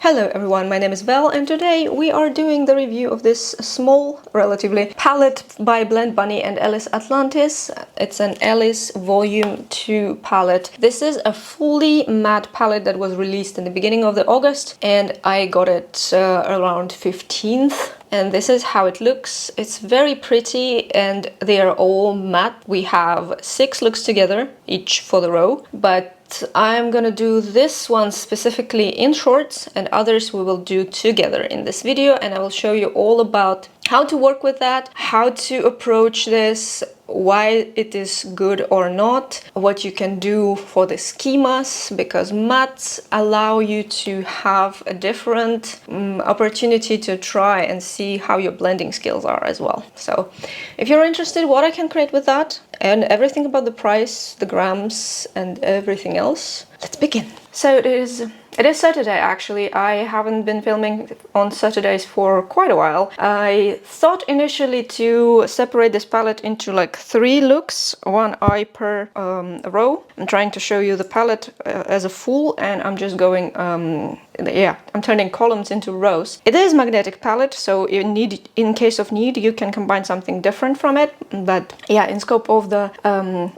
Hello everyone, my name is Val and today we are doing the review of this small, relatively, palette by BlendBunny and Ellis Atlantis. It's an Ellis Volume 2 palette. This is a fully matte palette that was released in the beginning of August and I got it around 15th. And this is how it looks. It's very pretty and they are all matte. We have 6 looks together, each for the row, but I'm gonna do this one specifically in shorts and others we will do together in this video, and I will show you all about how to work with that, how to approach this, why it is good or not, what you can do for the schemas, because mattes allow you to have a different opportunity to try and see how your blending skills are as well. So if you're interested what I can create with that and everything about the price, the grams and everything else, let's begin. So it is Saturday actually. I haven't been filming on Saturdays for quite a while. I thought initially to separate this palette into like 3 looks, one eye per row. I'm trying to show you the palette as a full, and I'm just going, I'm turning columns into rows. It is magnetic palette, so in case of need, you can combine something different from it. But yeah, in scope of the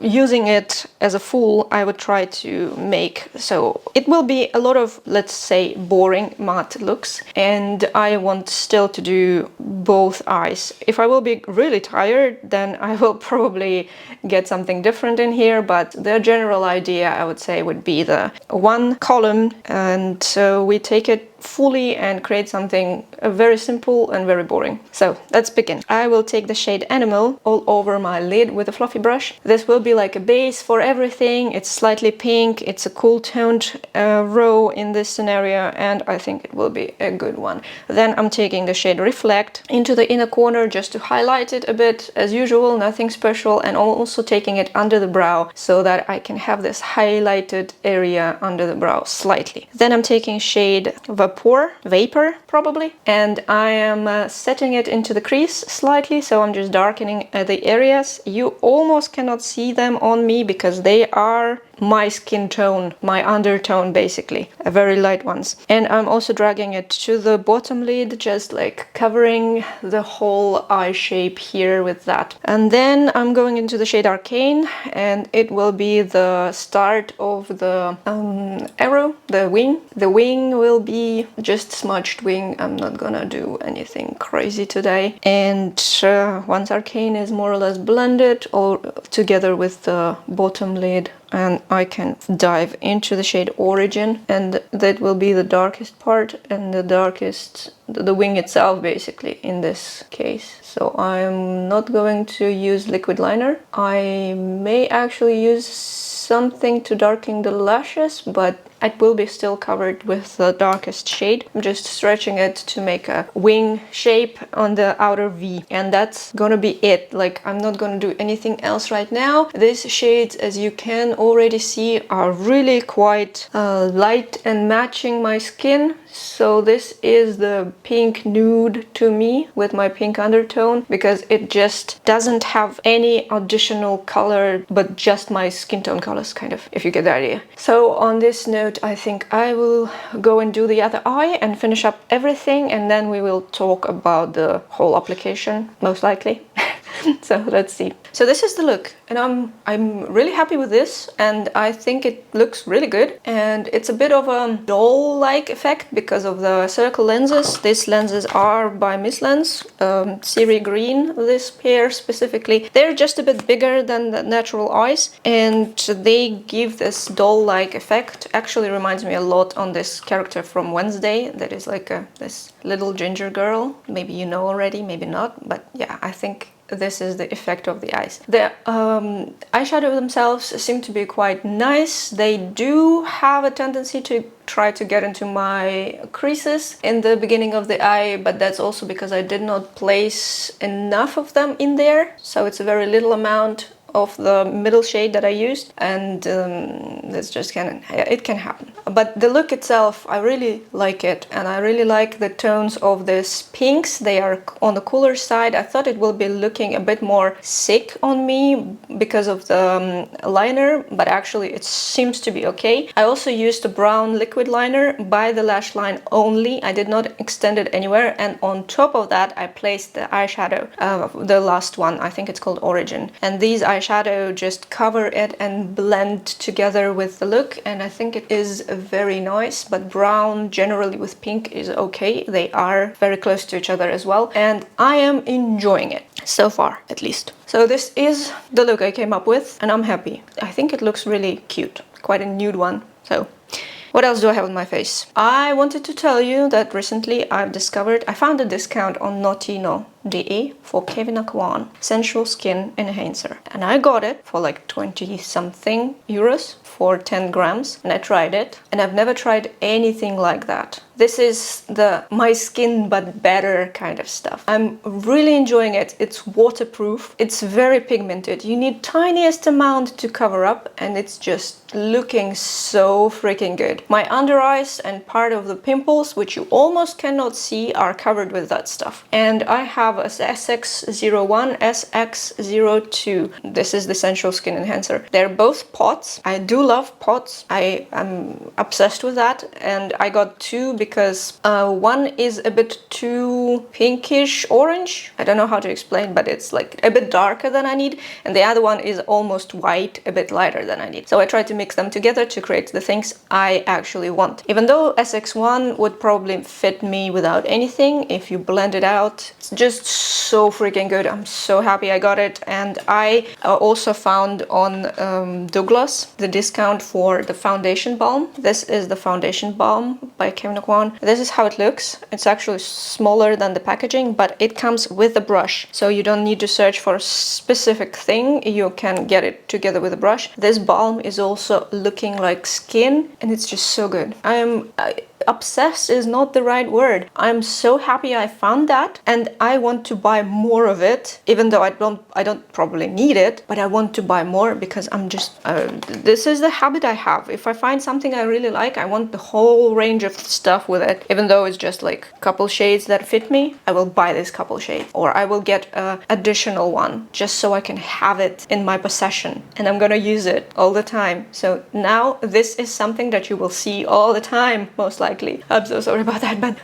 using it as a full, I would try to make, so it will be a lot of, let's say, boring matte looks, and I want still to do both eyes. If I will be really tired, then I will probably get something different in here, but the general idea I would say would be the one column, and so we take it fully and create something very simple and very boring. So let's begin. I will take the shade Animal all over my lid with a fluffy brush. This will be like a base for everything. It's slightly pink, it's a cool toned row in this scenario, and I think it will be a good one. Then I'm taking the shade Reflect into the inner corner just to highlight it a bit, as usual, nothing special, and also taking it under the brow so that I can have this highlighted area under the brow slightly. Then I'm taking shade Vapor probably, and I am setting it into the crease slightly, so I'm just darkening the areas. You almost cannot see them on me because they are my skin tone, my undertone basically, very light ones. And I'm also dragging it to the bottom lid, just like covering the whole eye shape here with that. And then I'm going into the shade Arcane, and it will be the start of the arrow, the wing. The wing will be just smudged wing. I'm not gonna do anything crazy today. And once Arcane is more or less blended all together with the bottom lid, and I can dive into the shade Origin, and that will be the darkest part and the darkest, the wing itself basically in this case. So I'm not going to use liquid liner. I may actually use something to darken the lashes, but it will be still covered with the darkest shade. I'm just stretching it to make a wing shape on the outer V, and that's gonna be it. Like, I'm not gonna do anything else right now. These shades, as you can already see, are really quite light and matching my skin. So this is the pink nude to me with my pink undertone, because it just doesn't have any additional color but just my skin tone colors, kind of, if you get the idea. So on this note, I think I will go and do the other eye and finish up everything, and then we will talk about the whole application, most likely. So let's see. So this is the look, and I'm really happy with this, and I think it looks really good. And it's a bit of a doll-like effect because of the circle lenses. These lenses are by Miss Lens, Siri Green, this pair specifically. They're just a bit bigger than the natural eyes, and they give this doll-like effect. Actually reminds me a lot on this character from Wednesday that is like this little ginger girl. Maybe you know already, maybe not, but yeah, I think this is the effect of the eyes. The eyeshadow themselves seem to be quite nice. They do have a tendency to try to get into my creases in the beginning of the eye, but that's also because I did not place enough of them in there. So it's a very little amount of the middle shade that I used, and that's just it can happen. But the look itself, I really like it, and I really like the tones of these pinks. They are on the cooler side. I thought it will be looking a bit more sick on me because of the liner, but actually it seems to be okay. I also used a brown liquid liner by the lash line only. I did not extend it anywhere, and on top of that I placed the eyeshadow, the last one, I think it's called Origin, and these eyeshadow just cover it and blend together with the look, and I think it is very nice. But brown generally with pink is okay. They are very close to each other as well, and I am enjoying it so far, at least. So this is the look I came up with, and I'm happy. I think it looks really cute, quite a nude one. So what else do I have on my face? I wanted to tell you that recently I found a discount on Notino.de for Kevin Aquan Sensual Skin Enhancer, and I got it for like 20 something euros for 10 grams, and I tried it, and I've never tried anything like that. This is the my skin but better kind of stuff. I'm really enjoying it. It's waterproof, it's very pigmented, you need tiniest amount to cover up, and it's just looking so freaking good. My under eyes and part of the pimples, which you almost cannot see, are covered with that stuff. And I have a SX01, SX02. This is the Sensual Skin Enhancer. They're both pots. I do love pots. I am obsessed with that, and I got two because one is a bit too pinkish orange. I don't know how to explain, but it's like a bit darker than I need, and the other one is almost white, a bit lighter than I need. So I tried to mix them together to create the things I actually want. Even though SX1 would probably fit me without anything, if you blend it out, it's just so freaking good. I'm so happy I got it. And I also found on Douglas the discount for the foundation balm. This is the foundation balm by Kevin Aquan. This is how it looks. It's actually smaller than the packaging, but it comes with a brush, so you don't need to search for a specific thing. You can get it together with a brush. This balm is also looking like skin, and it's just so good. Obsessed is not the right word. I'm so happy I found that, and I want to buy more of it, even though I don't probably need it, but I want to buy more because I'm just this is the habit I have. If I find something I really like, I want the whole range of stuff with it. Even though it's just like a couple shades that fit me, I will buy this couple shade, or I will get an additional one just so I can have it in my possession, and I'm gonna use it all the time. So now this is something that you will see all the time, most likely. I'm so sorry about that, but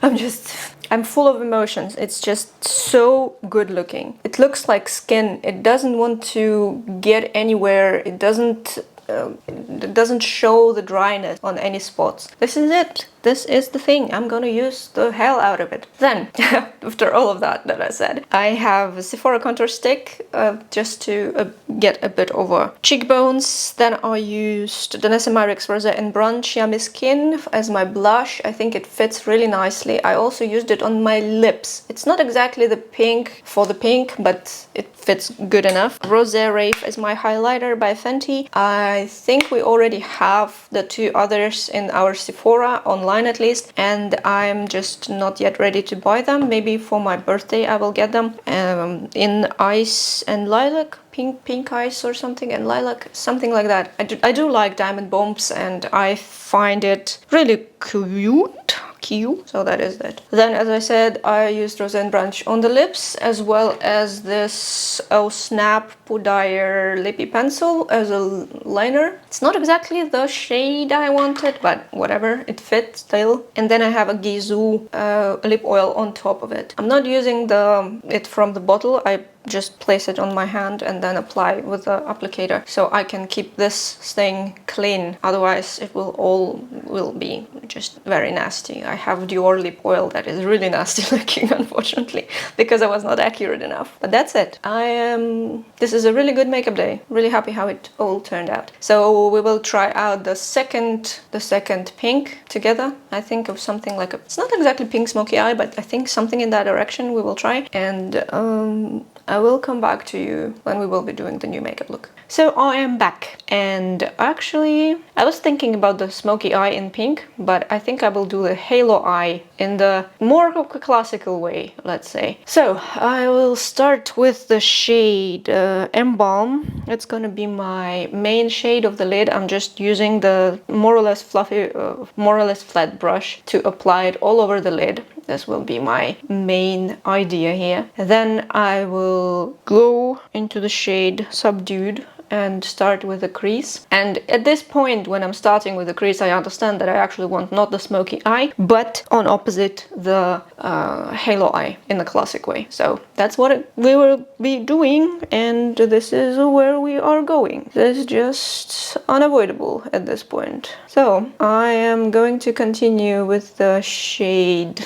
I'm full of emotions. It's just so good looking. It looks like skin. It doesn't want to get anywhere. It doesn't show the dryness on any spots. This is it. This is the thing. I'm gonna use the hell out of it. Then, after all of that I said, I have a Sephora contour stick just to get a bit over cheekbones. Then I used the Myrick's Rosé and Brunch Yummy Skin as my blush. I think it fits really nicely. I also used it on my lips. It's not exactly the pink for the pink, but it fits good enough. Rosé Rave is my highlighter by Fenty. I think we already have the two others in our Sephora online, at least, and I'm just not yet ready to buy them. Maybe for my birthday I will get them in ice and lilac, pink ice or something, and lilac, something like that. I do like diamond bombs, and I find it really cute. So that is it. Then, as I said, I used Rosé and Brunch on the lips, as well as this Oh Snap Puder Lippy Pencil as a liner. It's not exactly the shade I wanted, but whatever, it fits still. And then I have a Gisou lip oil on top of it. I'm not using it from the bottle. I just place it on my hand and then apply with the applicator, so I can keep this thing clean. Otherwise it will be just very nasty. I have Dior lip oil that is really nasty looking, unfortunately, because I was not accurate enough. But that's it. This is a really good makeup day. Really happy how it all turned out. So we will try out the second pink together. I think of something like it's not exactly pink smoky eye, but I think something in that direction we will try, and I will come back to you when we will be doing the new makeup look. So I am back, and actually I was thinking about the smoky eye in pink, but I think I will do the halo eye in the more classical way, let's say. So I will start with the shade Embalm. It's gonna be my main shade of the lid. I'm just using the more or less fluffy, more or less flat brush to apply it all over the lid. This will be my main idea here. Then I will go into the shade Subdued and start with a crease. And at this point, when I'm starting with the crease, I understand that I actually want not the smoky eye, but on opposite the halo eye in the classic way. So that's what we will be doing, and this is where we are going. This is just unavoidable at this point. So I am going to continue with the shade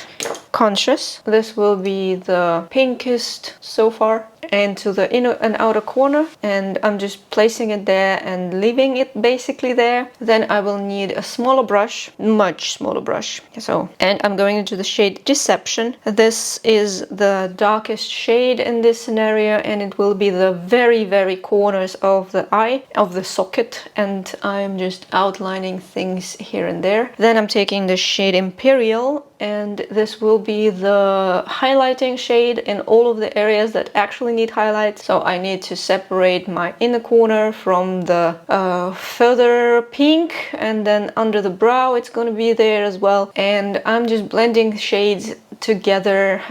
Conscious. This will be the pinkest so far, into the inner and outer corner, and I'm just placing it there and leaving it basically there. Then I will need a smaller brush, much smaller brush. So, and I'm going into the shade Deception. This is the darkest shade in this scenario, and it will be the very corners of the eye, of the socket, and I'm just outlining things here and there. Then I'm taking the shade Imperial, and this will be the highlighting shade in all of the areas that actually need highlight. So I need to separate my inner corner from the further pink, and then under the brow it's going to be there as well. And I'm just blending shades together,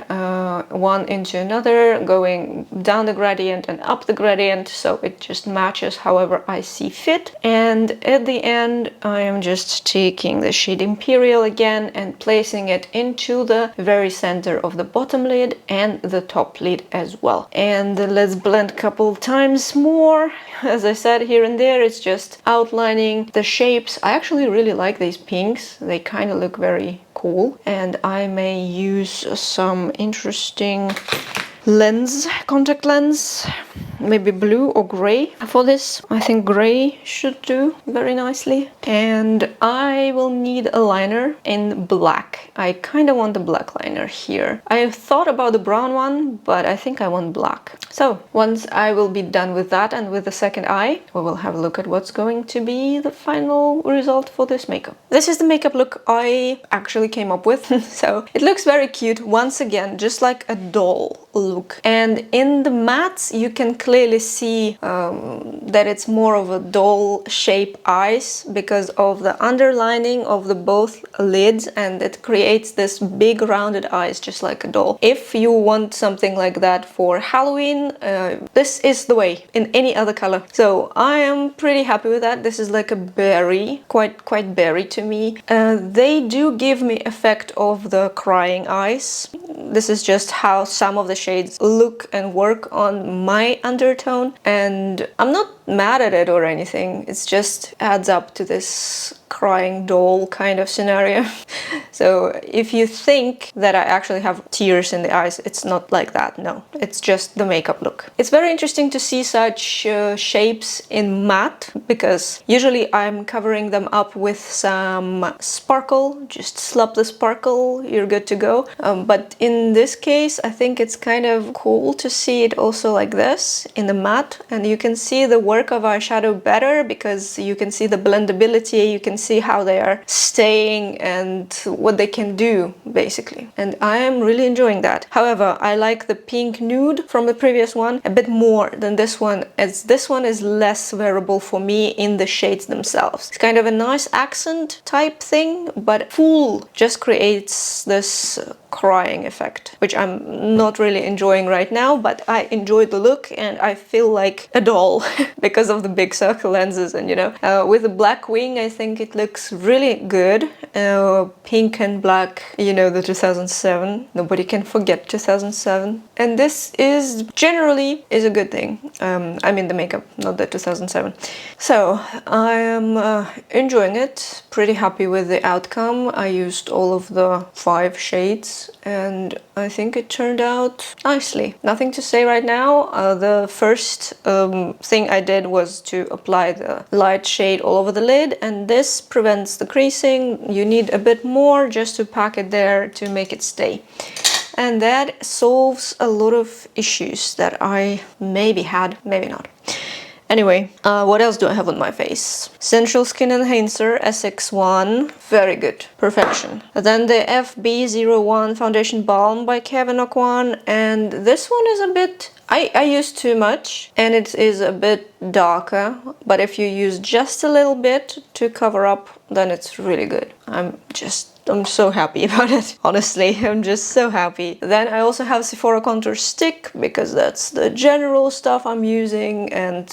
one into another, going down the gradient and up the gradient, so it just matches however I see fit. And at the end I am just taking the shade Imperial again and placing it into the very center of the bottom lid and the top lid as well. And let's blend a couple times more. As I said, here and there it's just outlining the shapes. I actually really like these pinks, they kind of look very cool, and I may use some interesting contact lens, maybe blue or gray for this. I think gray should do very nicely. And I will need a liner in black. I kind of want the black liner here. I thought about the brown one, but I think I want black. So once I will be done with that and with the second eye, we will have a look at what's going to be the final result for this makeup. This is the makeup look I actually came up with. So it looks very cute, once again, just like a doll look. And in the mattes you can clearly see that it's more of a doll shape eyes because of the underlining of the both lids, and it creates this big rounded eyes just like a doll. If you want something like that for Halloween, this is the way in any other color. So I am pretty happy with that. This is like a berry, quite berry to me. They do give me effect of the crying eyes. This is just how some of the shades look and work on my undertone, and I'm not mad at it or anything. It's just adds up to this crying doll kind of scenario. So if you think that I actually have tears in the eyes, it's not like that. No, it's just the makeup look. It's very interesting to see such shapes in matte, because usually I'm covering them up with some sparkle. Just slap the sparkle, you're good to go. But in this case, I think it's kind of cool to see it also like this in the matte, and you can see the work of eyeshadow better because you can see the blendability, you can see how they are staying and what they can do basically, and I am really enjoying that. However, I like the pink nude from the previous one a bit more than this one, as this one is less wearable for me in the shades themselves. It's kind of a nice accent type thing, but full just creates this crying effect, which I'm not really enjoying right now, but I enjoy the look and I feel like a doll because of the big circle lenses. And you know, with the black wing, I think it looks really good. Pink and black, you know, the 2007, nobody can forget 2007, and this is generally is a good thing. I mean the makeup, not the 2007. So I am enjoying it, pretty happy with the outcome. I used all of the 5 shades and I think it turned out nicely. Nothing to say right now. The first thing I did was to apply the light shade all over the lid, and this prevents the creasing. You need a bit more just to pack it there to make it stay. And that solves a lot of issues that I maybe had, maybe not. Anyway, what else do I have on my face? Central Skin Enhancer SX1, very good, perfection. Then the FB01 Foundation Balm by Kevin Aucoin, and this one is a bit, I use too much and it is a bit darker, but if you use just a little bit to cover up, then it's really good. I'm so happy about it. Honestly, I'm just so happy. Then I also have Sephora Contour Stick because that's the general stuff I'm using and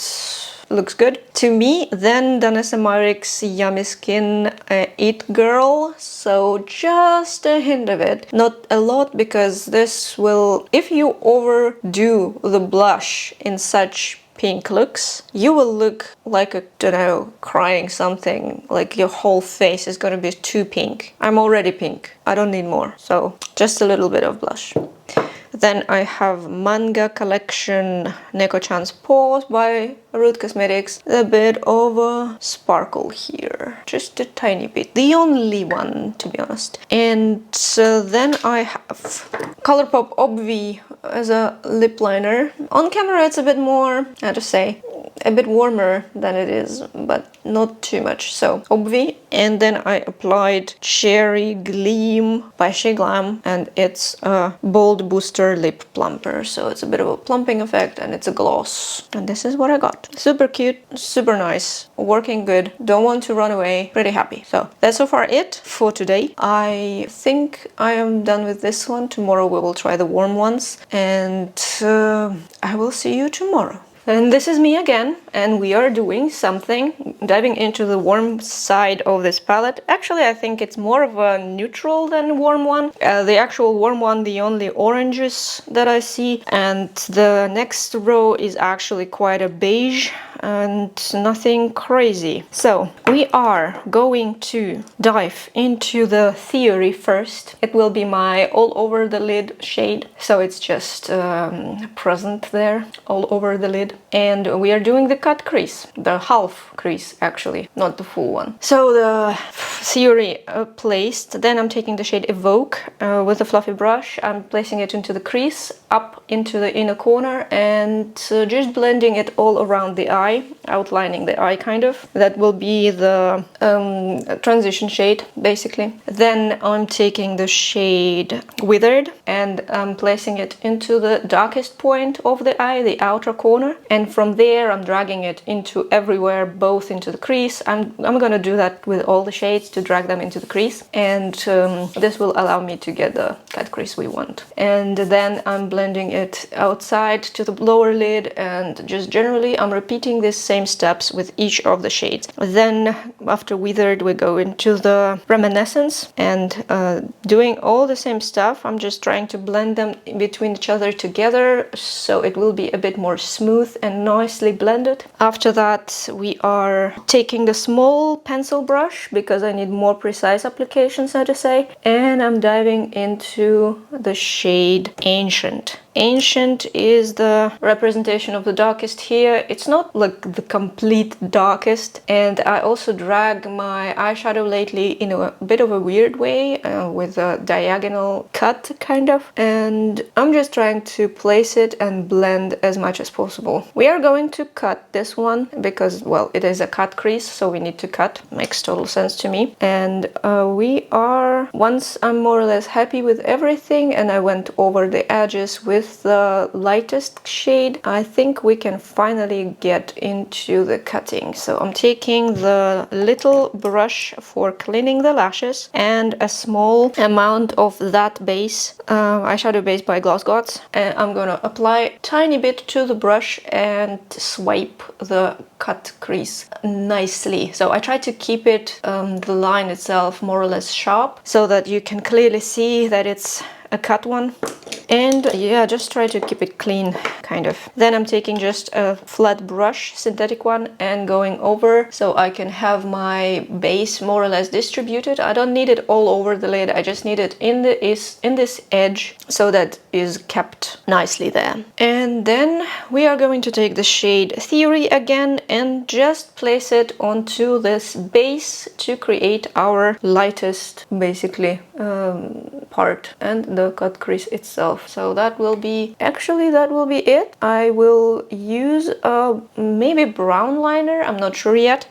looks good to me. Then Danessa Myricks Yummy Skin It Girl, so just a hint of it, not a lot, because this will, if you overdo the blush in such pink looks, you will look like a, don't know, crying something, like your whole face is gonna be too pink. I'm already pink, I don't need more, so just a little bit of blush. Then I have Manga Collection Neko-chan's Pause by Root Cosmetics. A bit of a sparkle here, just a tiny bit, the only one to be honest. And then I have Colourpop Obvi as a lip liner. On camera it's a bit more, how to say, a bit warmer than it is, but not too much, so Obvi. And then I applied Cherry Gleam by Glam, and it's a Bold Booster Lip Plumper, so it's a bit of a plumping effect and it's a gloss. And this is what I got. Super cute, super nice, working good, don't want to run away, pretty happy. So that's so far it for today. I think I am done with this one. Tomorrow we will try the warm ones, and I will see you tomorrow. And this is me again, and we are doing something, diving into the warm side of this palette. Actually, I think it's more of a neutral than warm one. The actual warm one, the only oranges that I see, and the next row is actually quite a beige and nothing crazy. So we are going to dive into the theory first. It will be my all over the lid shade, so it's just present there all over the lid. And we are doing the cut crease, the half crease actually, not the full one. So the theory placed, then I'm taking the shade Evoke with a fluffy brush. I'm placing it into the crease, up into the inner corner, and just blending it all around the eye, outlining the eye kind of. That will be the transition shade basically. Then I'm taking the shade Withered and I'm placing it into the darkest point of the eye, the outer corner, and from there I'm dragging it into everywhere, both into the crease. I'm gonna do that with all the shades, to drag them into the crease, and this will allow me to get the cut crease we want. And then I'm blending it outside to the lower lid, and just generally I'm repeating these same steps with each of the shades. Then after Withered we go into the Reminiscence, and doing all the same stuff. I'm just trying to blend them between each other together, so it will be a bit more smooth and nicely blended. After that we are taking the small pencil brush because I need more precise application, so to say, and I'm diving into the shade Ancient. Ancient is the representation of the darkest here. It's not like the complete darkest, and I also drag my eyeshadow lately in a bit of a weird way with a diagonal cut kind of, and I'm just trying to place it and blend as much as possible. We are going to cut this one because, well, it is a cut crease, so we need to cut. Makes total sense to me. And we are, once I'm more or less happy with everything and I went over the edges with the lightest shade, I think we can finally get into the cutting. So I'm taking the little brush for cleaning the lashes and a small amount of that base, eyeshadow base by Gloss Gods, and I'm gonna apply a tiny bit to the brush and swipe the cut crease nicely. So I try to keep it, the line itself, more or less sharp, so that you can clearly see that it's a cut one. And yeah, just try to keep it clean, kind of. Then I'm taking just a flat brush, synthetic one, and going over so I can have my base more or less distributed. I don't need it all over the lid, I just need it in this edge, so that is kept nicely there. And then we are going to take the shade Theory again and just place it onto this base to create our lightest, basically, part and the cut crease itself. So that will be it. I will use a maybe brown liner, I'm not sure yet,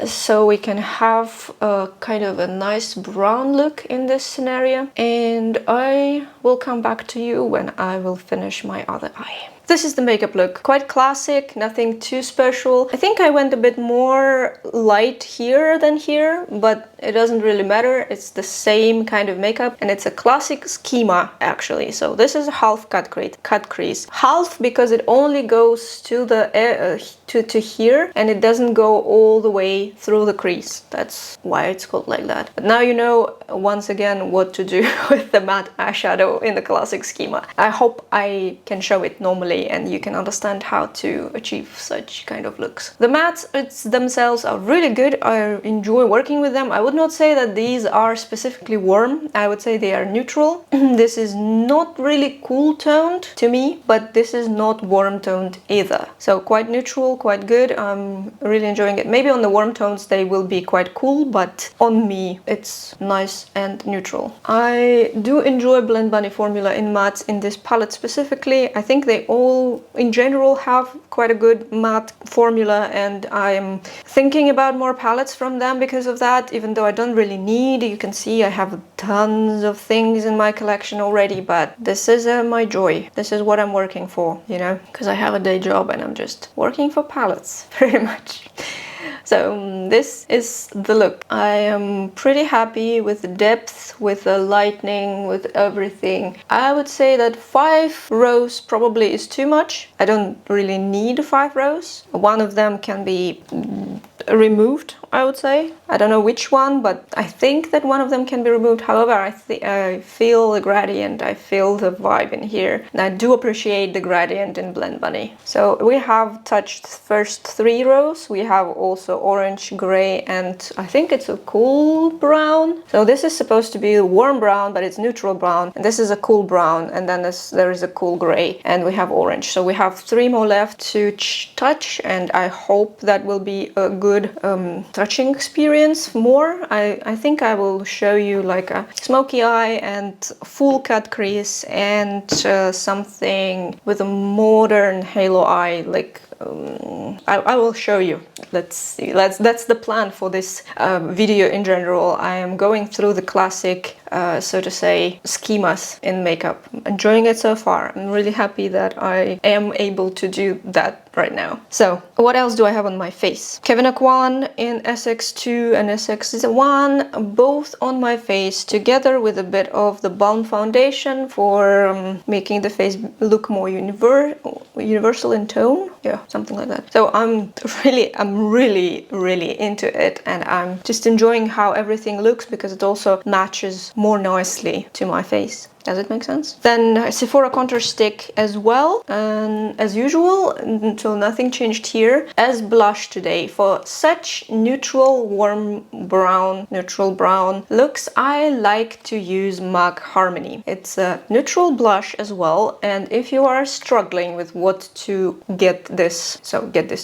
so we can have a kind of a nice brown look in this scenario, and I will come back to you when I will finish my other eye. This is the makeup look. Quite classic, nothing too special. I think I went a bit more light here than here, but it doesn't really matter. It's the same kind of makeup, and it's a classic schema actually. So this is a half cut crease. Half because it only goes to the to here, and it doesn't go all the way through the crease. That's why it's called like that. But now you know once again what to do with the matte eyeshadow in the classic schema. I hope I can show it normally and you can understand how to achieve such kind of looks. The mattes themselves are really good. I enjoy working with them. I would not say that these are specifically warm. I would say they are neutral. This is not really cool toned to me, but this is not warm toned either. So quite neutral, quite good. I'm really enjoying it. Maybe on the warm tones they will be quite cool, but on me it's nice and neutral. I do enjoy BlendBunny formula in mattes in this palette specifically. I think they all in general have quite a good matte formula, and I'm thinking about more palettes from them because of that, even though I don't really need. You can see I have tons of things in my collection already, but this is my joy. This is what I'm working for, you know, because I have a day job and I'm just working for palettes pretty much. So this is the look. I am pretty happy with the depth, with the lightening, with everything. I would say that 5 rows probably is too much. I don't really need 5 rows. One of them can be removed, I would say. I don't know which one, but I think that one of them can be removed. However, I feel the gradient, I feel the vibe in here, and I do appreciate the gradient in BlendBunny. So we have touched first 3 rows. We have also orange, gray, and I think it's a cool brown. So this is supposed to be a warm brown, but it's neutral brown, and this is a cool brown, and then there is a cool gray, and we have orange. So we have 3 more left to touch, and I hope that will be a good touching experience more. I think I will show you like a smoky eye and full cut crease and something with a modern halo eye, like I will show you. Let's see. That's the plan for this video in general. I am going through the classic, so to say, schemas in makeup. I'm enjoying it so far. I'm really happy that I am able to do that right now. So what else do I have on my face? Kevyn Aucoin in SX2 and SX1, both on my face, together with a bit of the balm foundation for making the face look more universal in tone. Yeah, something like that. So I'm really into it, and I'm just enjoying how everything looks because it also matches more nicely to my face. Does it make sense? Then Sephora contour stick as well, and as usual, until nothing changed here, as blush today. For such neutral, warm brown, neutral brown looks, I like to use MAC Harmony. It's a neutral blush as well, and if you are struggling with what to get this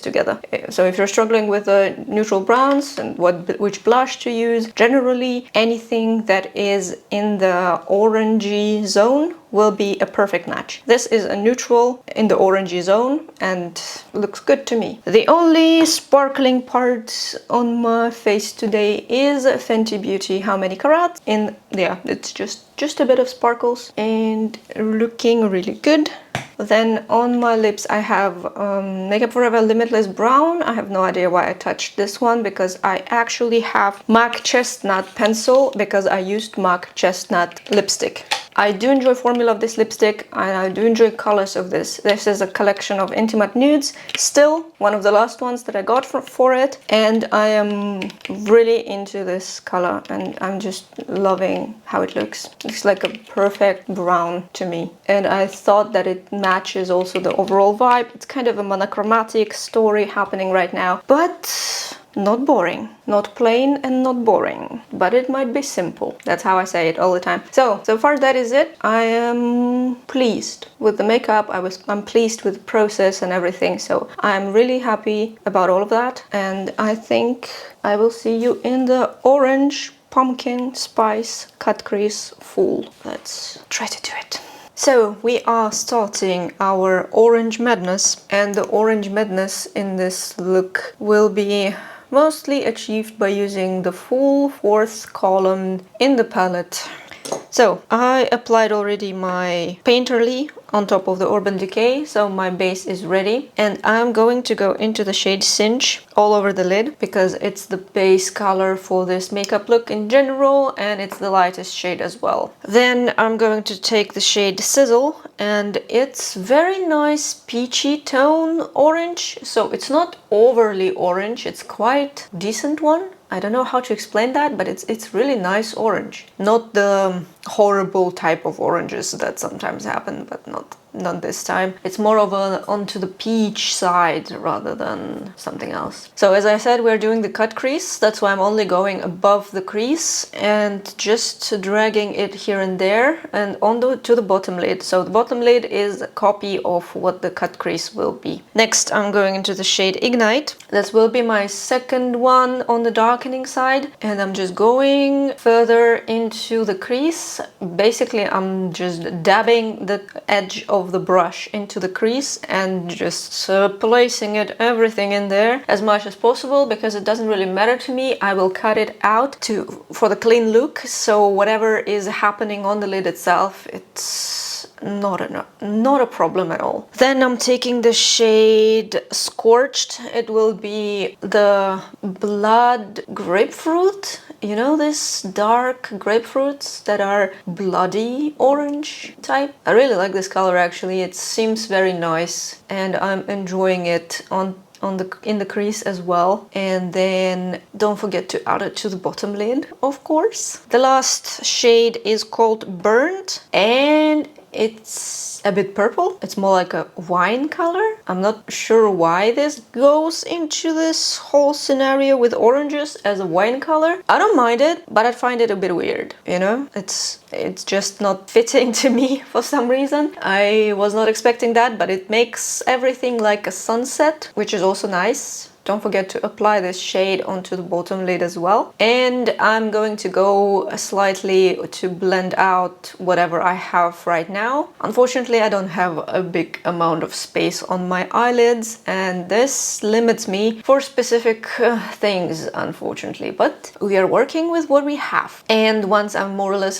together. So if you're struggling with the neutral browns and which blush to use, generally anything that is in the orangey zone will be a perfect match. This is a neutral in the orangey zone and looks good to me. The only sparkling part on my face today is Fenty Beauty How Many Carats. It's just a bit of sparkles and looking really good. Then on my lips I have Makeup Forever Limitless Brown. I have no idea why I touched this one because I actually have MAC Chestnut pencil because I used MAC Chestnut lipstick. I do enjoy formula of this lipstick and I do enjoy colors of this. This is a collection of intimate nudes, still one of the last ones that I got for it, and I am really into this color and I'm just loving how it looks. It's like a perfect brown to me, and I thought that it matches also the overall vibe. It's kind of a monochromatic story happening right now, but not boring, not plain and not boring, but it might be simple. That's how I say it all the time. So far that is it. I am pleased with the makeup. I'm pleased with the process and everything. So I'm really happy about all of that. And I think I will see you in the orange pumpkin spice cut crease full. Let's try to do it. So we are starting our orange madness, and the orange madness in this look will be mostly achieved by using the full fourth column in the palette. So I applied already my Painterly on top of the Urban Decay, so my base is ready, and I'm going to go into the shade Cinch all over the lid because it's the base color for this makeup look in general, and it's the lightest shade as well. Then I'm going to take the shade Sizzle, and it's very nice peachy tone orange, so it's not overly orange, it's quite decent one. I don't know how to explain that, but it's really nice orange. Not the horrible type of oranges that sometimes happen, but not this time. It's more of a onto the peach side rather than something else. So as I said, we're doing the cut crease. That's why I'm only going above the crease and just dragging it here and there and to the bottom lid. So the bottom lid is a copy of what the cut crease will be. Next, I'm going into the shade Ignite. This will be my second one on the darkening side, and I'm just going further into the crease. Basically, I'm just dabbing the edge of the brush into the crease and just placing everything in there as much as possible, because it doesn't really matter to me. I will cut it out for the clean look, so whatever is happening on the lid itself, it's not a problem at all. Then I'm taking the shade Scorched. It will be the Blood Grapefruit. You know, this dark grapefruits that are bloody orange type? I really like this color actually. It seems very nice and I'm enjoying it in the crease as well. And then don't forget to add it to the bottom lid, of course. The last shade is called Burnt, and it's a bit purple. It's more like a wine color. I'm not sure why this goes into this whole scenario with oranges as a wine color. I don't mind it, but I find it a bit weird, you know? It's just not fitting to me for some reason. I was not expecting that, but it makes everything like a sunset, which is also nice. Don't forget to apply this shade onto the bottom lid as well. And I'm going to go slightly to blend out whatever I have right now. Unfortunately, I don't have a big amount of space on my eyelids, and this limits me for specific things, unfortunately. But we are working with what we have. And once I'm more or less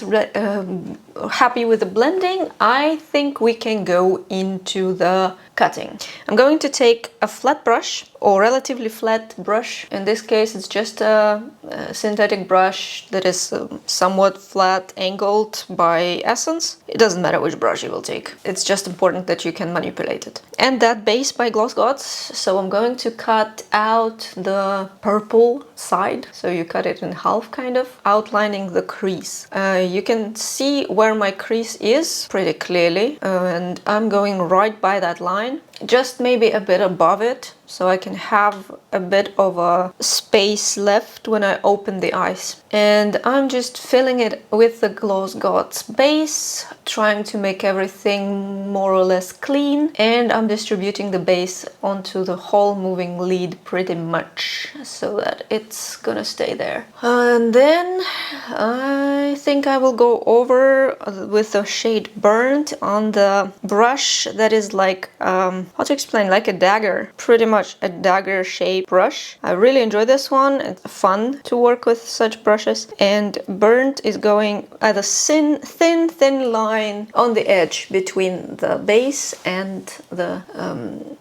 happy with the blending, I think we can go into the cutting. I'm going to take a flat brush, or relatively flat brush. In this case, it's just a synthetic brush that is somewhat flat angled by Essence. It doesn't matter which brush you will take. It's just important that you can manipulate it. And that base by Gloss Gods. So I'm going to cut out the purple side. So you cut it in half, kind of, outlining the crease. You can see where my crease is pretty clearly. And I'm going right by that line, just maybe a bit above it, so I can have a bit of a space left when I open the eyes. And I'm just filling it with the Gloss Gods base, trying to make everything more or less clean, and I'm distributing the base onto the whole moving lid pretty much, so that it's gonna stay there. And then I think I will go over with the shade Burnt on the brush that is like, how to explain, like a dagger, pretty much a dagger shaped brush. I really enjoy this one. It's fun to work with such brushes. And Burnt is going at a thin line on the edge between the base and the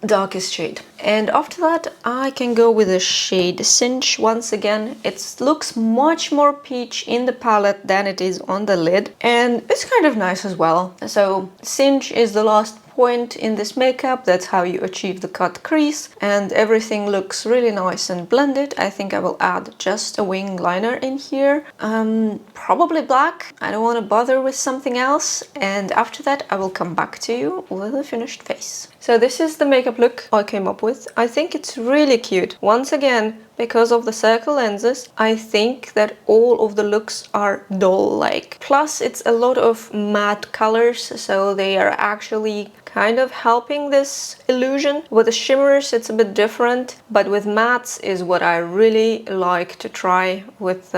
darkest shade. And after that, I can go with the shade Cinch once again. It looks much more peach in the palette than it is on the lid, and it's kind of nice as well. So Cinch is the last point in this makeup. That's how you achieve the cut crease, and everything looks really nice and blended. I think I will add just a wing liner in here, probably black. I don't want to bother with something else, and after that I will come back to you with a finished face. So this is the makeup look I came up with. I think it's really cute. Once again, because of the circle lenses, I think that all of the looks are doll-like. Plus, it's a lot of matte colors, so they are actually kind of helping this illusion. With the shimmers, it's a bit different, but with mattes is what I really like to try with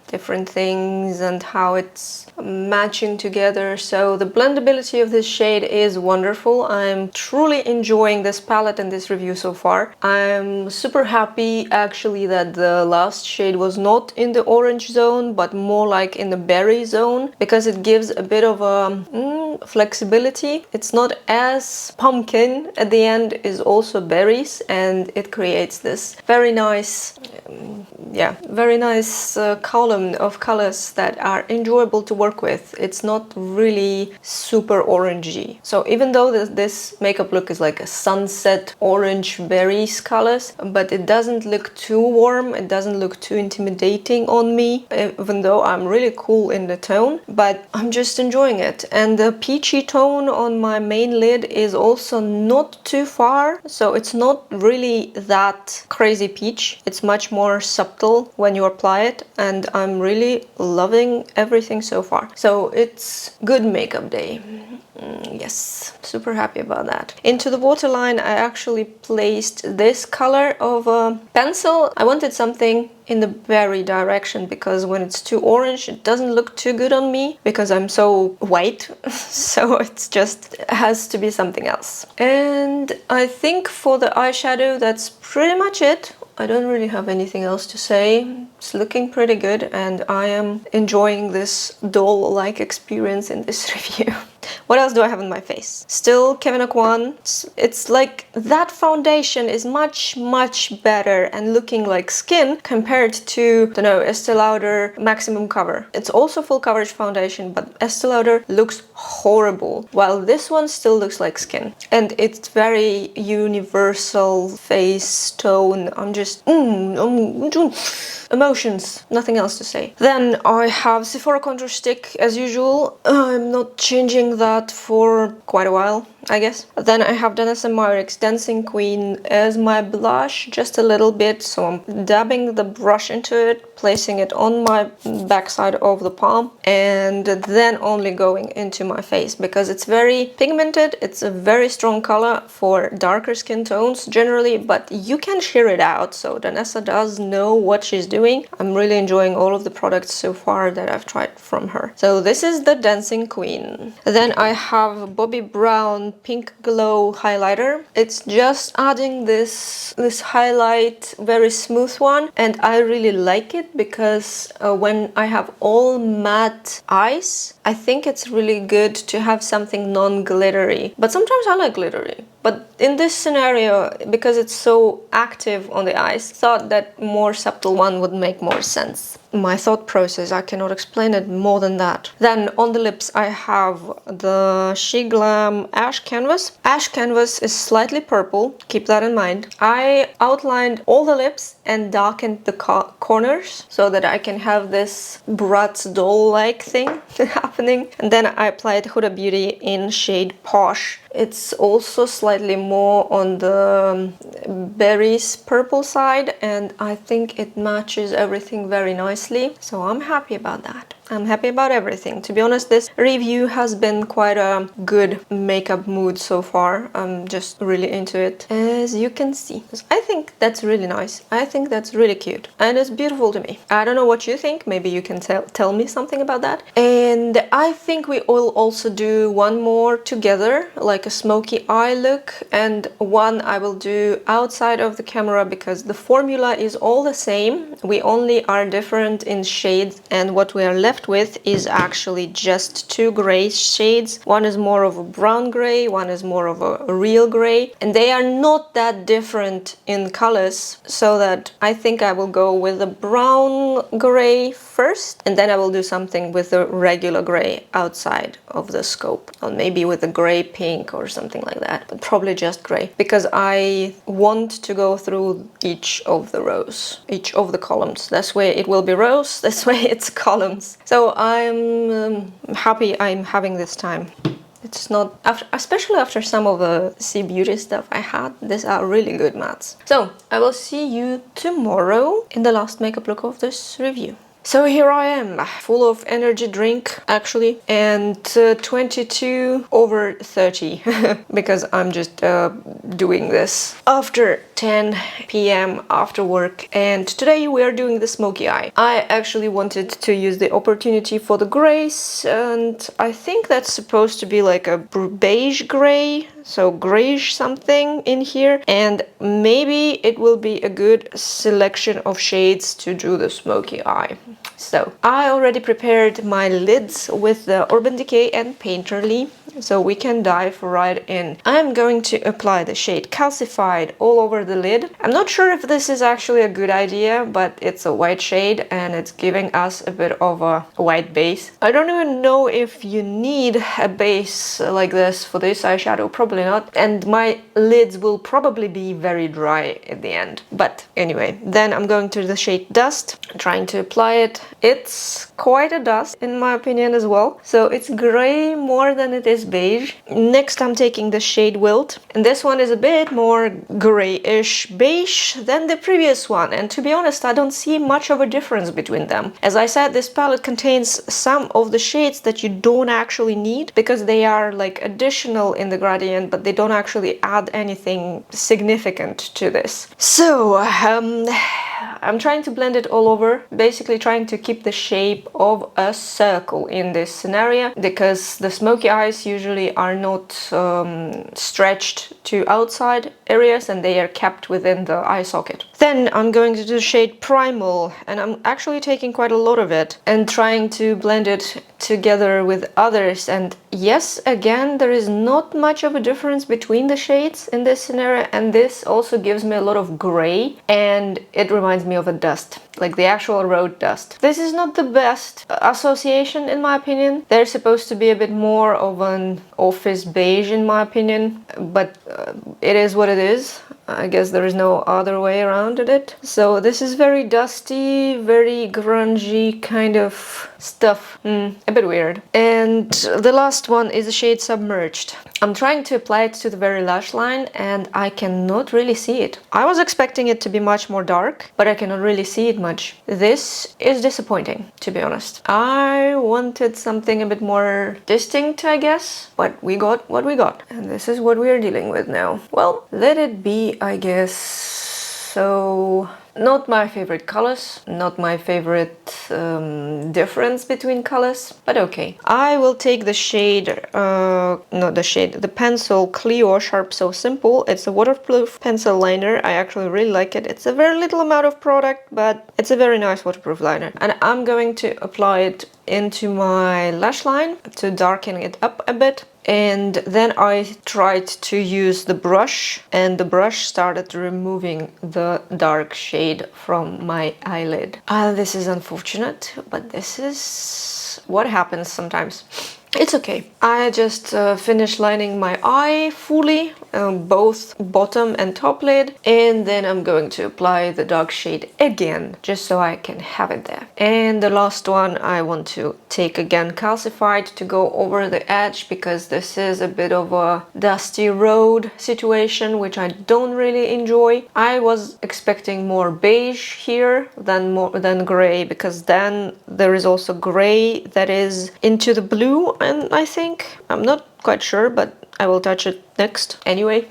different things and how it's matching together. So the blendability of this shade is wonderful. I'm truly enjoying this palette and this review so far. I'm super happy actually that the last shade was not in the orange zone but more like in the berry zone, because it gives a bit of a flexibility. It's not as pumpkin, at the end is also berries, and it creates this very nice column of colors that are enjoyable to work with. It's not really super orangey. So even though this makeup look is like a sunset orange berries colors, but it doesn't look too warm, it doesn't look too intimidating on me, even though I'm really cool in the tone, but I'm just enjoying it. And the peachy tone on my main lid is also not too far, so it's not really that crazy peach. It's much more subtle when you apply it, and I'm really loving everything so far. So it's good makeup day. Yes, super happy about that. Into the waterline I actually placed this color of a pencil. I wanted something in the berry direction, because when it's too orange it doesn't look too good on me because I'm so white. So it's just has to be something else. And I think for the eyeshadow that's pretty much it. I don't really have anything else to say. It's looking pretty good and I am enjoying this doll-like experience in this review. What else do I have on my face? Still Kevyn Aucoin. It's like that foundation is much better and looking like skin compared to, I don't know, Estee Lauder Maximum Cover. It's also full coverage foundation, but Estee Lauder looks horrible, while this one still looks like skin. And it's very universal face tone. I'm just emotions, nothing else to say. Then I have Sephora contour stick as usual. I'm not changing that for quite a while, I guess. Then I have Danessa Myricks Dancing Queen as my blush, just a little bit, so I'm dabbing the brush into it, placing it on my backside of the palm, and then only going into my face, because it's very pigmented. It's a very strong color for darker skin tones generally, but you can sheer it out, so Danessa does know what she's doing. I'm really enjoying all of the products so far that I've tried from her. So this is the Dancing Queen. Then I have Bobbi Brown Pink Glow highlighter. It's just adding this highlight, very smooth one, and I really like it because when I have all matte eyes, I think it's really good to have something non-glittery, but sometimes I like glittery. But in this scenario, because it's so active on the eyes, thought that more subtle one would make more sense. My thought process, I cannot explain it more than that. Then on the lips I have the She Glam Ash Canvas. Ash Canvas is slightly purple, keep that in mind. I outlined all the lips and darkened the corners so that I can have this Bratz doll-like thing happening. And then I applied Huda Beauty in shade Posh. It's also slightly more on the berries purple side, and I think it matches everything very nicely. So I'm happy about that. I'm happy about everything. To be honest, this review has been quite a good makeup mood so far. I'm just really into it, as you can see. I think that's really nice. I think that's really cute. And it's beautiful to me. I don't know what you think. Maybe you can tell me something about that. And I think we will also do one more together, like a smoky eye look. And one I will do outside of the camera because the formula is all the same. We only are different in shades, and what we are left with is actually just two gray shades. One is more of a brown gray, one is more of a real gray, and they are not that different in colors, so that I think I will go with the brown gray first, and then I will do something with the regular gray outside of the scope, or maybe with a gray pink or something like that, but probably just gray, because I want to go through each of the rows, each of the columns. That's where it will be rows, this way it's columns. So I'm happy I'm having this time. It's not, especially after some of the Sea Beauty stuff I had, these are really good mattes. So I will see you tomorrow in the last makeup look of this review. So here I am, full of energy drink actually, and 22/30 because I'm just doing this after 10 p.m. after work, and today we are doing the smoky eye. I actually wanted to use the opportunity for the grays, and I think that's supposed to be like a beige gray, so grayish something in here, and maybe it will be a good selection of shades to do the smoky eye. So I already prepared my lids with the Urban Decay and Painterly, so we can dive right in. I'm going to apply the shade Calcified all over the lid. I'm not sure if this is actually a good idea, but it's a white shade and it's giving us a bit of a white base. I don't even know if you need a base like this for this eyeshadow, probably not, and my lids will probably be very dry at the end. But anyway, then I'm going to the shade Dust, trying to apply it. It's quite a dust in my opinion as well, so it's gray more than it is beige. Next I'm taking the shade Wilt, and this one is a bit more grayish beige than the previous one, and to be honest I don't see much of a difference between them. As I said, this palette contains some of the shades that you don't actually need because they are like additional in the gradient, but they don't actually add anything significant to this. So I'm trying to blend it all over, basically trying to keep the shape of a circle in this scenario, because the smoky eyes usually are not stretched to outside areas and they are kept within the eye socket. Then I'm going to do the shade Primal, and I'm actually taking quite a lot of it and trying to blend it together with others. And yes, again, there is not much of a difference between the shades in this scenario, and this also gives me a lot of gray and it reminds me of a dust, like the actual road dust. This is not the best association in my opinion. They're supposed to be a bit more of an office beige in my opinion, but it is what it is. I guess there is no other way around it. So this is very dusty, very grungy kind of stuff. A bit weird. And the last one is the shade Submerged. I'm trying to apply it to the very lash line and I cannot really see it. I was expecting it to be much more dark, but I cannot really see it much. This is disappointing, to be honest. I wanted something a bit more distinct, I guess, but we got what we got. And this is what we are dealing with now. Well, let it be, I guess. So not my favorite colors, not my favorite difference between colors, but okay. I will take the shade, the pencil Clio Sharp So Simple. It's a waterproof pencil liner. I actually really like it. It's a very little amount of product, but it's a very nice waterproof liner. And I'm going to apply it into my lash line to darken it up a bit. And then I tried to use the brush, and the brush started removing the dark shade from my eyelid. This is unfortunate, but this is what happens sometimes. It's okay. I just finished lining my eye fully, both bottom and top lid, and then I'm going to apply the dark shade again, just so I can have it there. And the last one I want to take again Calcified to go over the edge, because this is a bit of a dusty road situation, which I don't really enjoy. I was expecting more beige here than gray, because then there is also gray that is into the blue, and I think, I'm not quite sure, but I will touch it next anyway.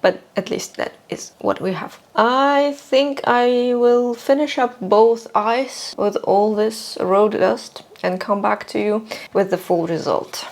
But at least that is what we have. I think I will finish up both eyes with all this road dust and come back to you with the full result.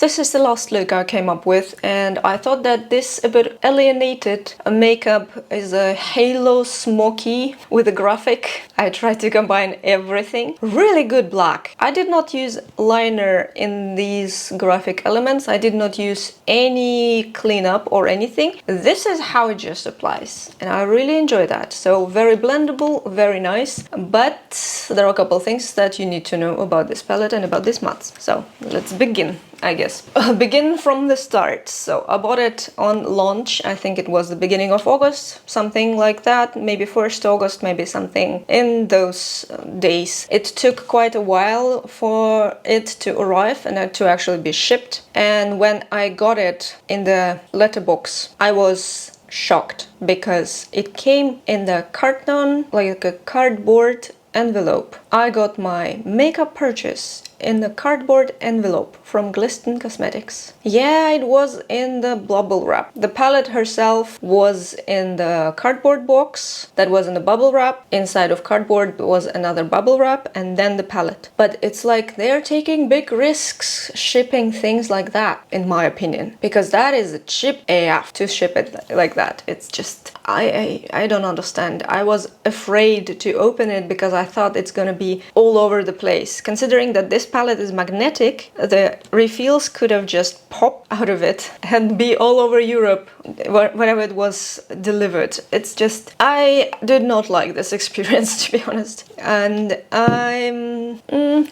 This is the last look I came up with, and I thought that this a bit alienated makeup is a halo smoky with a graphic. I tried to combine everything. Really good black. I did not use liner in these graphic elements. I did not use any cleanup or anything. This is how it just applies, and I really enjoy that. So very blendable, very nice, but there are a couple things that you need to know about this palette and about this matte. So let's begin. I guess. Begin from the start. So I bought it on launch. I think it was the beginning of August, something like that. Maybe 1st August, maybe something in those days. It took quite a while for it to arrive and to actually be shipped. And when I got it in the letterbox, I was shocked because it came in the carton, like a cardboard envelope. I got my makeup purchase in the cardboard envelope from Glisten Cosmetics. Yeah, it was in the bubble wrap. The palette herself was in the cardboard box that was in the bubble wrap. Inside of cardboard was another bubble wrap and then the palette. But it's like they're taking big risks shipping things like that, in my opinion, because that is cheap AF to ship it like that. It's just, I don't understand. I was afraid to open it because I thought it's gonna be all over the place. Considering that this palette is magnetic, the refills could have just popped out of it and be all over Europe wherever it was delivered. It's just, I did not like this experience, to be honest. And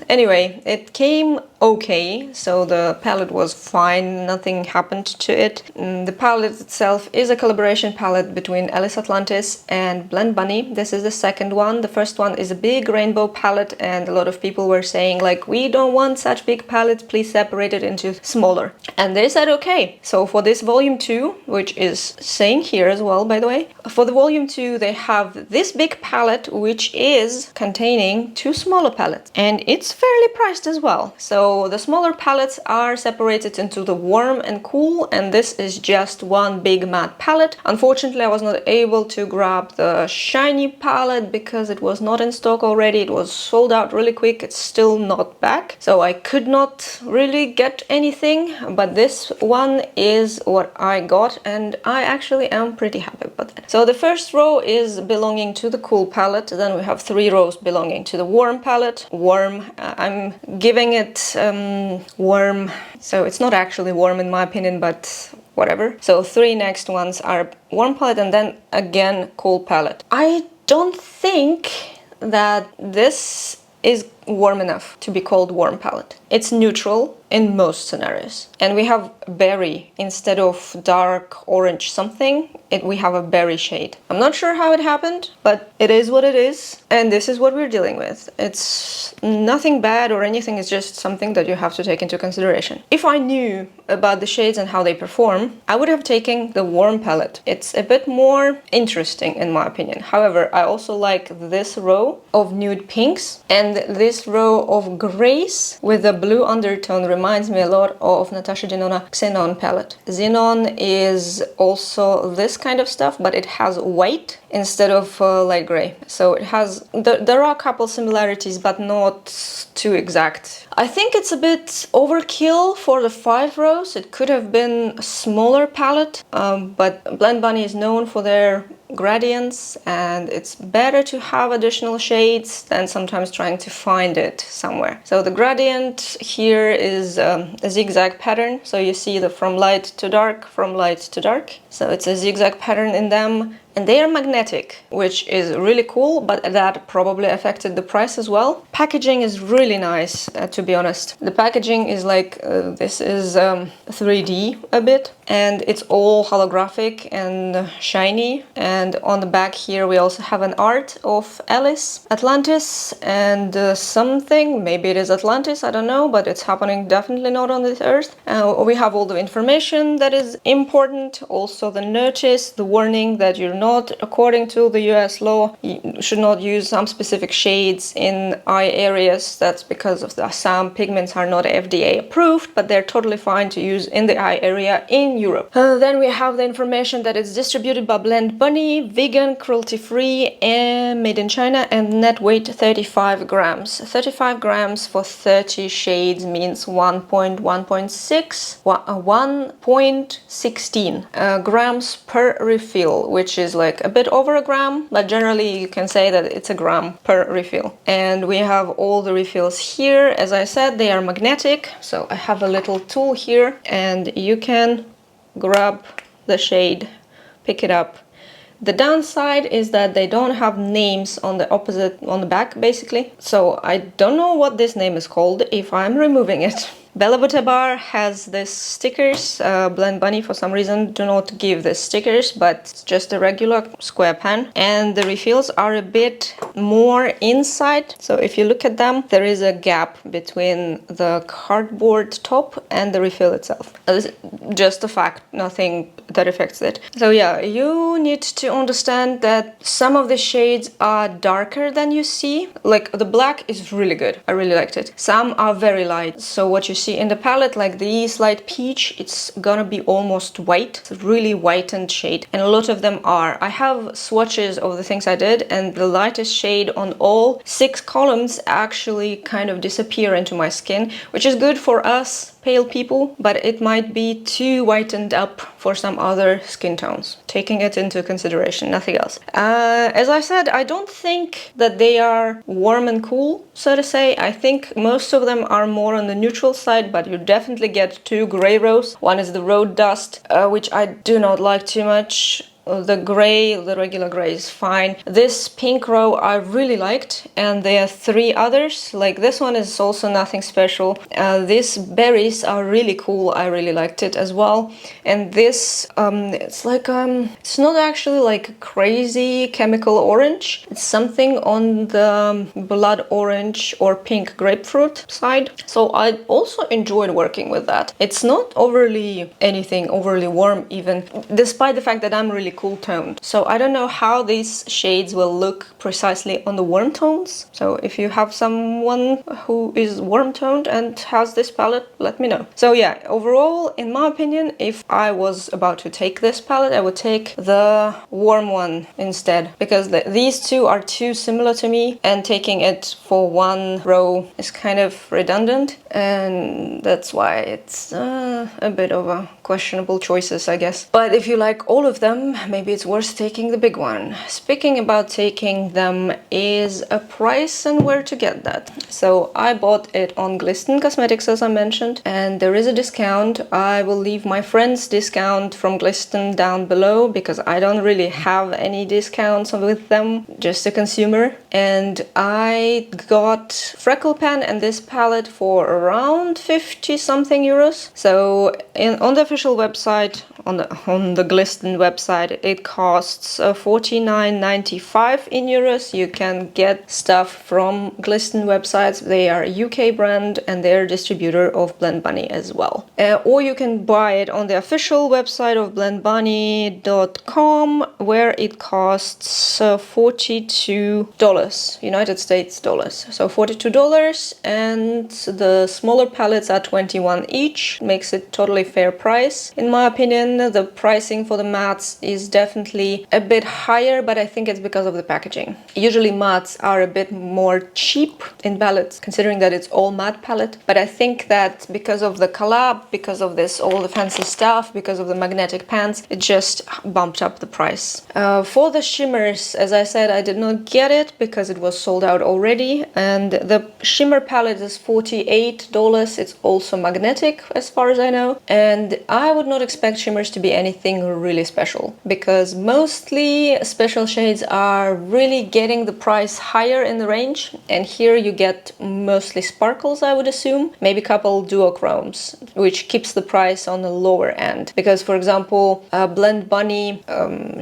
anyway, it came okay, so the palette was fine, nothing happened to it. The palette itself is a collaboration palette between Ellis Atlantis and BlendBunny. This is the second one. The first one is a big rainbow palette and a lot of people were saying like, we don't want such big palettes, please separate it into smaller. And they said okay. So for this volume 2, which is saying here as well, by the way, for the volume 2 they have this big palette which is containing 2 smaller palettes and it's fairly priced as well. So the smaller palettes are separated into the warm and cool, and this is just one big matte palette. Unfortunately, I was not able to grab the shiny palette because it was not in stock already. It was sold out really quick. It's still not back, so I could not really get anything, but this one is what I got and I actually am pretty happy about that. So the first row is belonging to the cool palette, then we have 3 rows belonging to the warm palette. Warm, I'm giving it warm, so it's not actually warm in my opinion, but whatever. So 3 next ones are warm palette and then again cool palette. I don't think that this is warm enough to be called warm palette. It's neutral in most scenarios. And we have berry instead of dark orange something. We have a berry shade. I'm not sure how it happened, but it is what it is. And this is what we're dealing with. It's nothing bad or anything. It's just something that you have to take into consideration. If I knew about the shades and how they perform, I would have taken the warm palette. It's a bit more interesting in my opinion. However, I also like this row of nude pinks and this row of grays with a blue undertone reminds me a lot of Natasha Denona Xenon palette. Xenon is also this kind of stuff, but it has white instead of light gray. So it has, there are a couple similarities, but not too exact. I think it's a bit overkill for the 5 rows. It could have been a smaller palette, but BlendBunny is known for their gradients and it's better to have additional shades than sometimes trying to find it somewhere. So the gradient here is a zigzag pattern, so you see the from light to dark, from light to dark. So it's a zigzag pattern in them. And they are magnetic, which is really cool, but that probably affected the price as well. Packaging is really nice, to be honest. The packaging is like, this is 3D a bit, and it's all holographic and shiny. And on the back here we also have an art of Ellis Atlantis and something, maybe it is Atlantis, I don't know, but it's happening definitely not on this earth. We have all the information that is important, also the notice, the warning that you're not, according to the US law, you should not use some specific shades in eye areas. That's because of some pigments are not FDA approved, but they're totally fine to use in the eye area in Europe. Then we have the information that it's distributed by BlendBunny, vegan, cruelty-free, and made in China, and net weight 35 grams. 35 grams for 30 shades means 1.16 grams per refill, which is like a bit over a gram, but generally you can say that it's a gram per refill. And we have all the refills here. As I said, they are magnetic, so I have a little tool here and you can grab the shade, pick it up. The downside is that they don't have names on the opposite, on the back basically. So I don't know what this name is called if I'm removing it. Bella Butter Bar has this stickers. BlendBunny for some reason do not give the stickers, but it's just a regular square pen. And the refills are a bit more inside. So if you look at them, there is a gap between the cardboard top and the refill itself. Just a fact, nothing that affects it. So yeah, you need to understand that some of the shades are darker than you see. Like the black is really good. I really liked it. Some are very light. So what you see in the palette, like these light peach, it's gonna be almost white. It's a really whitened shade. And a lot of them are. I have swatches of the things I did, and the lightest shade on all 6 columns actually kind of disappear into my skin, which is good for us pale people, but it might be too whitened up for some other skin tones. Taking it into consideration, nothing else. As I said, I don't think that they are warm and cool, so to say. I think most of them are more on the neutral side, but you definitely get 2 gray rows. One is the road dust, which I do not like too much. The gray, the regular gray is fine. This pink row I really liked, and there are 3 others. Like this one is also nothing special. These berries are really cool. I really liked it as well. And this, it's like, it's not actually like crazy chemical orange. It's something on the blood orange or pink grapefruit side. So I also enjoyed working with that. It's not overly warm even, despite the fact that I'm really cool toned. So I don't know how these shades will look precisely on the warm tones. So if you have someone who is warm toned and has this palette, let me know. So yeah, overall, in my opinion, if I was about to take this palette, I would take the warm one instead, because these 2 are too similar to me, and taking it for 1 row is kind of redundant, and that's why it's a bit of a questionable choices, I guess. But if you like all of them, maybe it's worth taking the big one. Speaking about taking them, is a price and where to get that. So I bought it on Glisten Cosmetics, as I mentioned, and there is a discount. I will leave my friend's discount from Glisten down below, because I don't really have any discounts with them, just a consumer. And I got Freckle Pen and this palette for around 50 something euros. So on the official website, on the Glisten website, it costs 49.95 in euros. You can get stuff from Glisten websites. They are a UK brand and they're distributor of BlendBunny as well. Or you can buy it on the official website of blendbunny.com, where it costs $42 United States dollars. So $42, and the smaller palettes are 21 each. Makes it totally fair price. In my opinion, the pricing for the mattes is definitely a bit higher, but I think it's because of the packaging. Usually mattes are a bit more cheap in palettes, considering that it's all matte palette. But I think that because of the collab, because of this, all the fancy stuff, because of the magnetic pans, it just bumped up the price. For the shimmers, as I said, I did not get it because it was sold out already. And the shimmer palette is $48. It's also magnetic, as far as I know. And I would not expect shimmers to be anything really special, because mostly special shades are really getting the price higher in the range, and here you get mostly sparkles, I would assume, maybe a couple duochromes, which keeps the price on the lower end. Because for example, BlendBunny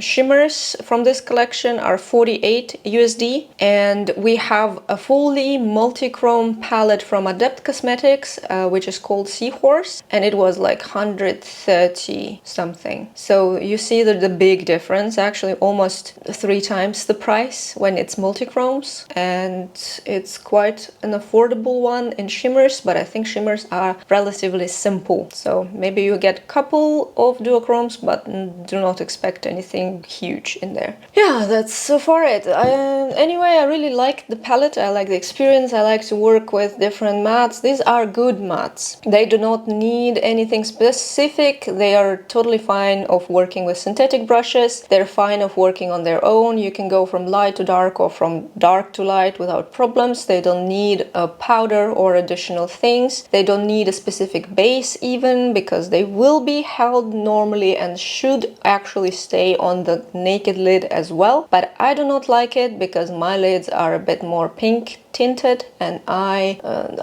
shimmers from this collection are 48 USD, and we have a fully multi-chrome palette from Adept Cosmetics, which is called Seahorse, and it was like 130 something. So you see the big difference, actually almost 3 times the price when it's multi-chromes, and it's quite an affordable one in shimmers, but I think shimmers are relatively simple. So maybe you get a couple of duochromes, but do not expect anything huge in there. Yeah, that's so far it. Anyway, I really like the palette, I like the experience, I like to work with different mattes. These are good mattes. They do not need anything specific. They are totally fine of working with synthetic brushes. They're fine of working on their own. You can go from light to dark or from dark to light without problems. They don't need a powder or additional things. They don't need a specific base even, because they will be held normally and should actually stay on the naked lid as well. But I do not like it because my lids are a bit more pink tinted, and I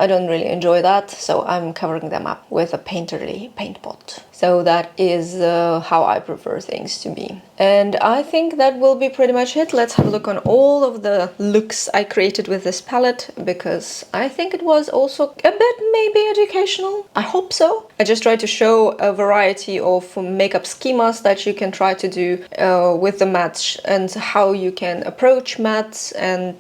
don't really enjoy that, so I'm covering them up with a painterly paint pot. So that is how I prefer things to be. And I think that will be pretty much it. Let's have a look on all of the looks I created with this palette, because I think it was also a bit maybe educational. I hope so. I just tried to show a variety of makeup schemas that you can try to do with the mattes, and how you can approach mattes, and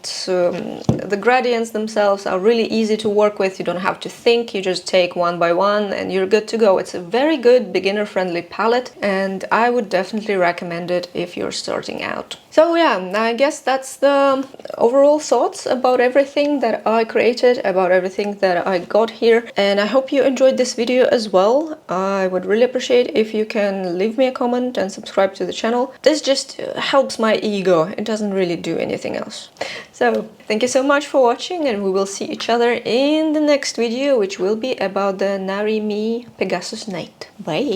the gradients themselves are really easy to work with. You don't have to think, you just take one by one and you're good to go. It's a very good beginner-friendly palette, and I would definitely recommend it if you're starting out. So yeah, I guess that's the overall thoughts about everything that I created, about everything that I got here, and I hope you enjoyed this video as well. I would really appreciate if you can leave me a comment and subscribe to the channel. This just helps my ego, it doesn't really do anything else. So thank you so much for watching, and we will see each other in the next video, which will be about the Narimi Pegasus Night. Bye!